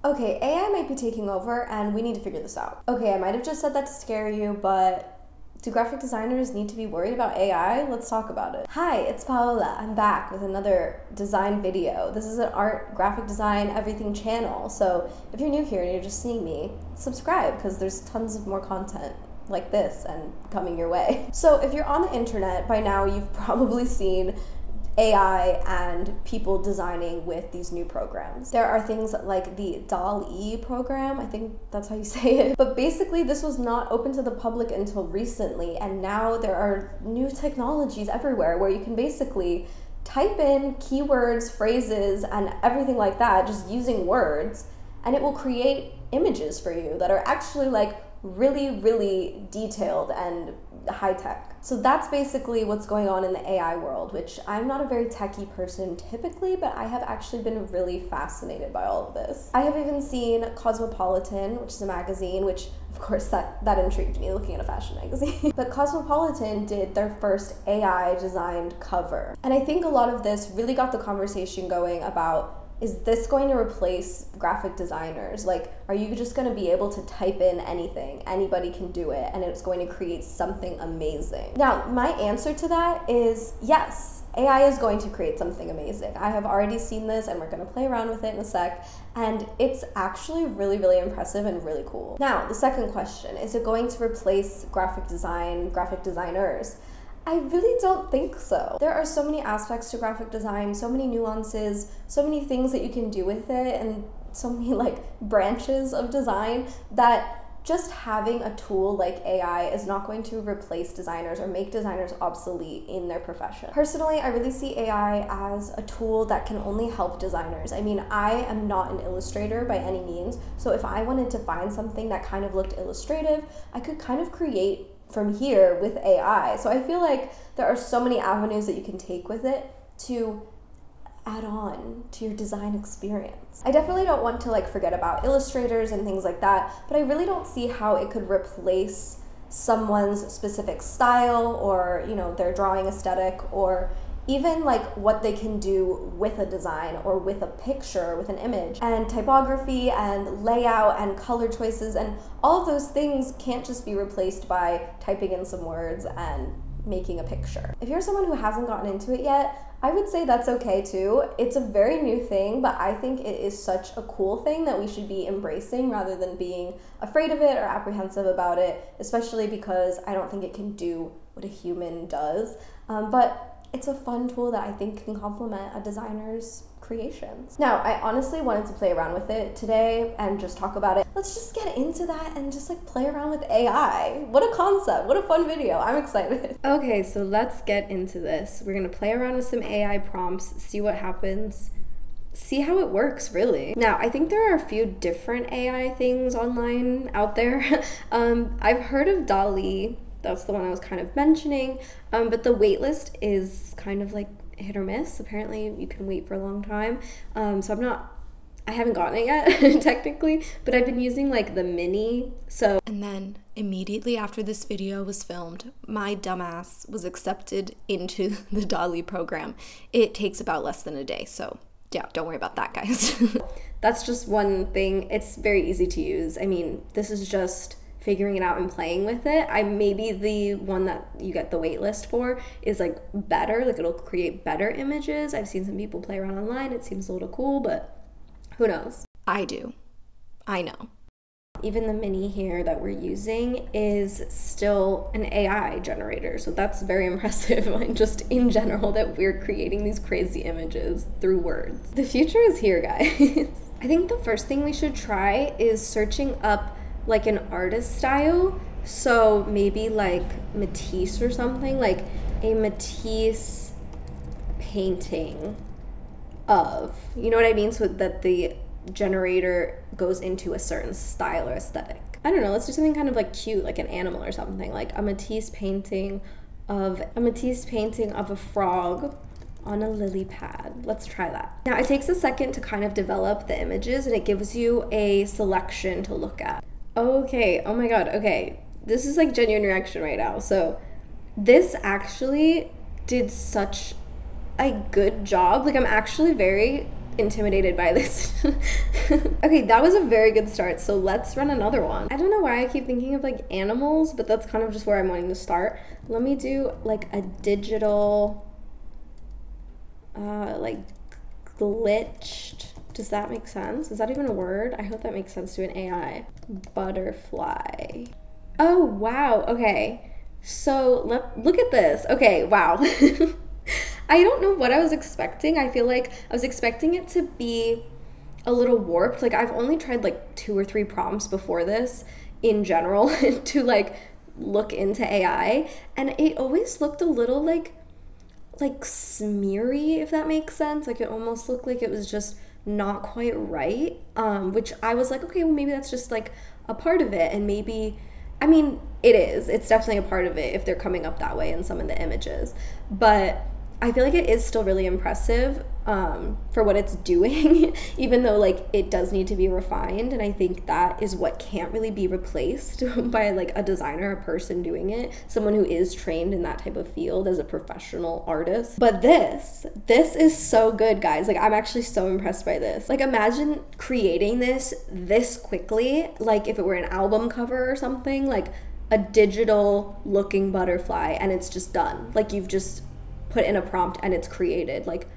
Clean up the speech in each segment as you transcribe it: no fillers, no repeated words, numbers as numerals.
Okay, AI might be taking over and we need to figure this out. Okay, I might have just said that to scare you, but do graphic designers need to be worried about AI? Let's talk about it. Hi, it's Paola. I'm back with another design video. This is an art, graphic design, everything channel. So if you're new here and you're just seeing me, subscribe because there's tons of more content like this and coming your way. So if you're on the internet, by now you've probably seen AI and people designing with these new programs. There are things like the DALL-E program, I think that's how you say it. But basically this was not open to the public until recently, and now there are new technologies everywhere where you can basically type in keywords, phrases, and everything like that just using words, and it will create images for you that are actually like really detailed and high-tech. So that's basically what's going on in the AI world, which I'm not a very techie person typically, but I have actually been really fascinated by all of this. I have even seen Cosmopolitan, which is a magazine, which of course that intrigued me looking at a fashion magazine. But Cosmopolitan did their first AI designed cover. And I think a lot of this really got the conversation going about, is this going to replace graphic designers? Like, are you just going to be able to type in anything? Anybody can do it, and it's going to create something amazing. Now, my answer to that is yes, AI is going to create something amazing. I have already seen this, and we're going to play around with it in a sec, and it's actually really impressive and really cool. Now, the second question, is it going to replace graphic design, graphic designers? I really don't think so. There are so many aspects to graphic design, so many nuances, so many things that you can do with it, and so many like branches of design that just having a tool like AI is not going to replace designers or make designers obsolete in their profession. Personally, I really see AI as a tool that can only help designers. I mean, I am not an illustrator by any means, so if I wanted to find something that kind of looked illustrative, I could kind of create from here with AI. So I feel like there are so many avenues that you can take with it to add on to your design experience. I definitely don't want to like forget about illustrators and things like that, but I really don't see how it could replace someone's specific style or, you know, their drawing aesthetic, or even like what they can do with a design or with a picture, with an image. And typography and layout and color choices and all of those things can't just be replaced by typing in some words and making a picture. If you're someone who hasn't gotten into it yet, I would say that's okay too. It's a very new thing, but I think it is such a cool thing that we should be embracing rather than being afraid of it or apprehensive about it, especially because I don't think it can do what a human does. But it's a fun tool that I think can complement a designer's creations. Now, I honestly wanted to play around with it today and just talk about it. Let's just get into that and just like play around with AI. What a concept, what a fun video, I'm excited. Okay, so let's get into this. We're gonna play around with some AI prompts, see what happens, see how it works really. Now, I think there are a few different AI things online out there. I've heard of DALL-E. That's the one I was kind of mentioning, but the waitlist is kind of like hit or miss. Apparently you can wait for a long time, so I haven't gotten it yet technically, but I've been using like the mini. So, and then immediately after this video was filmed, my dumbass was accepted into the DALL-E program. It takes about less than a day, so yeah, don't worry about that, guys. That's just one thing. It's very easy to use. I mean, this is just figuring it out and playing with it. Maybe the one that you get the wait list for is like better, like it'll create better images. I've seen some people play around online. It seems a little cool, but who knows? I do. I know. Even the mini here that we're using is still an AI generator, so that's very impressive. Just in general that we're creating these crazy images through words. The future is here, guys. I think the first thing we should try is searching up like an artist style, so maybe like Matisse or something, like a Matisse painting of, you know what I mean, so that the generator goes into a certain style or aesthetic. I don't know, let's do something kind of like cute, like an animal or something, like a Matisse painting of a frog on a lily pad. Let's try that. Now it takes a second to kind of develop the images and it gives you a selection to look at. Okay, oh my god, okay. This is like genuine reaction right now. So this actually did such a good job. Like I'm actually very intimidated by this. Okay, that was a very good start, so let's run another one. I don't know why I keep thinking of like animals, but that's kind of just where I'm wanting to start. Let me do like a digital, like glitched. Does that make sense? Is that even a word? I hope that makes sense to an AI. Butterfly. Oh, wow. Okay. So look at this. Okay, wow. I don't know what I was expecting. I feel like I was expecting it to be a little warped. Like I've only tried like 2 or 3 prompts before this in general to like look into AI, and it always looked a little like smeary, if that makes sense. Like it almost looked like it was just not quite right, which I was like, okay, well maybe that's just like a part of it, and maybe, I mean, it's definitely a part of it if they're coming up that way in some of the images, but I feel like it is still really impressive for what it's doing, even though like it does need to be refined. And I think that is what can't really be replaced by like a designer, a person doing it, someone who is trained in that type of field as a professional artist. But this is so good, guys. Like I'm actually so impressed by this. Like imagine creating this quickly, like if it were an album cover or something, like a digital looking butterfly, and it's just done. Like you've just put in a prompt and it's created. Like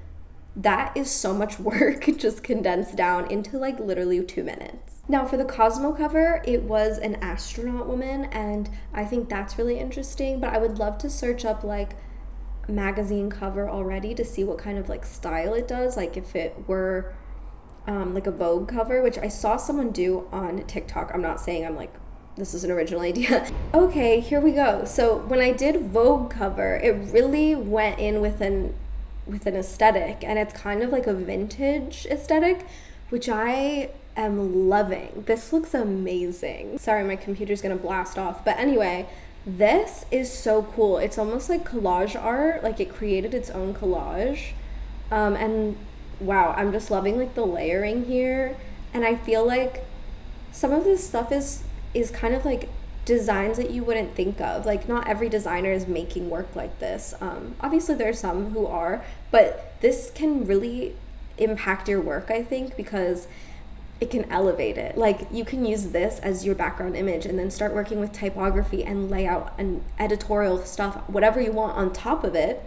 that is so much work just condensed down into like literally 2 minutes. Now for the Cosmo cover, it was an astronaut woman, and I think that's really interesting, but I would love to search up like magazine cover already to see what kind of like style it does, like if it were like a Vogue cover, which I saw someone do on TikTok. I'm not saying I'm like, this is an original idea. Okay, here we go. So when I did Vogue cover, it really went in with an aesthetic, and it's kind of like a vintage aesthetic, which I am loving. This looks amazing. Sorry, my computer's gonna blast off. But anyway, this is so cool. It's almost like collage art, like it created its own collage. And wow, I'm just loving like the layering here. And I feel like some of this stuff is kind of like designs that you wouldn't think of. Like not every designer is making work like this. Obviously there are some who are, but this can really impact your work, I think, because it can elevate it. Like you can use this as your background image and then start working with typography and layout and editorial stuff, whatever you want on top of it,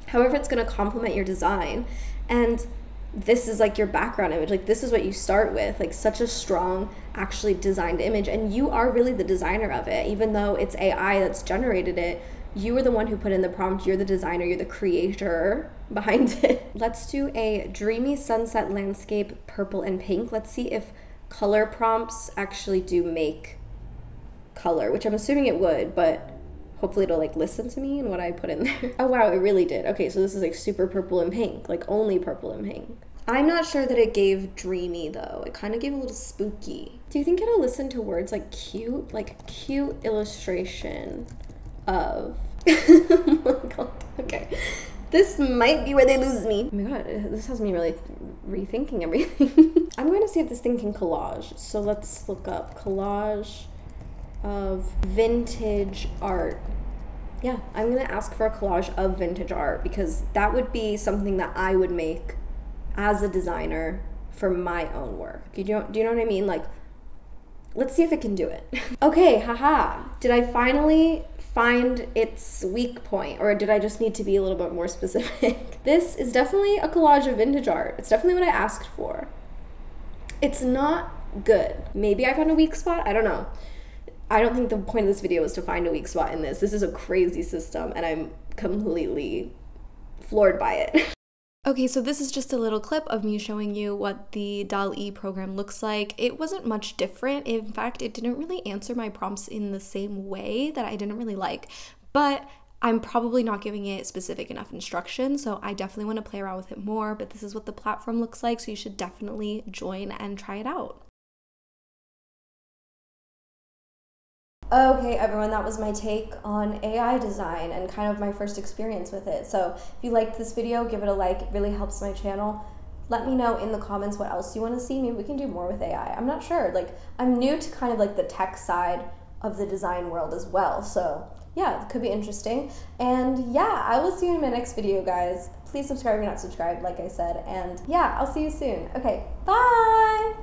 however it's going to complement your design. And this is like your background image. Like this is what you start with, like such a strong actually designed image, and you are really the designer of it. Even though it's AI that's generated it, you were the one who put in the prompt. You're the designer, you're the creator behind it. Let's do a dreamy sunset landscape, purple and pink. Let's see if color prompts actually do make color, which I'm assuming it would, but hopefully it'll like listen to me and what I put in there. Oh wow, it really did. Okay, so this is like super purple and pink, like only purple and pink. I'm not sure that it gave dreamy though. It kind of gave a little spooky. Do you think it'll listen to words like cute? Like cute illustration of... Oh my god, okay. This might be where they lose me. Oh my god, this has me really rethinking everything. I'm going to see if this thing can collage. So let's look up collage of vintage art. Yeah, I'm gonna ask for a collage of vintage art because that would be something that I would make as a designer for my own work. Do you know what I mean? Like, let's see if it can do it. Okay, haha. Did I finally find its weak point, or did I just need to be a little bit more specific? This is definitely a collage of vintage art. It's definitely what I asked for. It's not good. Maybe I found a weak spot, I don't know. I don't think the point of this video is to find a weak spot in this. This is a crazy system and I'm completely floored by it. Okay, so this is just a little clip of me showing you what the DALL-E program looks like. It wasn't much different. In fact, it didn't really answer my prompts in the same way that I didn't really like, but I'm probably not giving it specific enough instruction, so I definitely want to play around with it more, but this is what the platform looks like, so you should definitely join and try it out. Okay, everyone, that was my take on AI design and kind of my first experience with it. So if you liked this video, give it a like. It really helps my channel. Let me know in the comments what else you want to see. Maybe we can do more with AI. I'm not sure. Like, I'm new to kind of like the tech side of the design world as well. So yeah, it could be interesting. And yeah, I will see you in my next video, guys. please subscribe if you're not subscribed, like I said. And yeah, I'll see you soon. Okay, bye!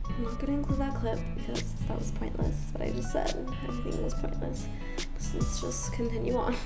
I'm not gonna include that clip because that was pointless. What I just said, everything was pointless. So let's just continue on.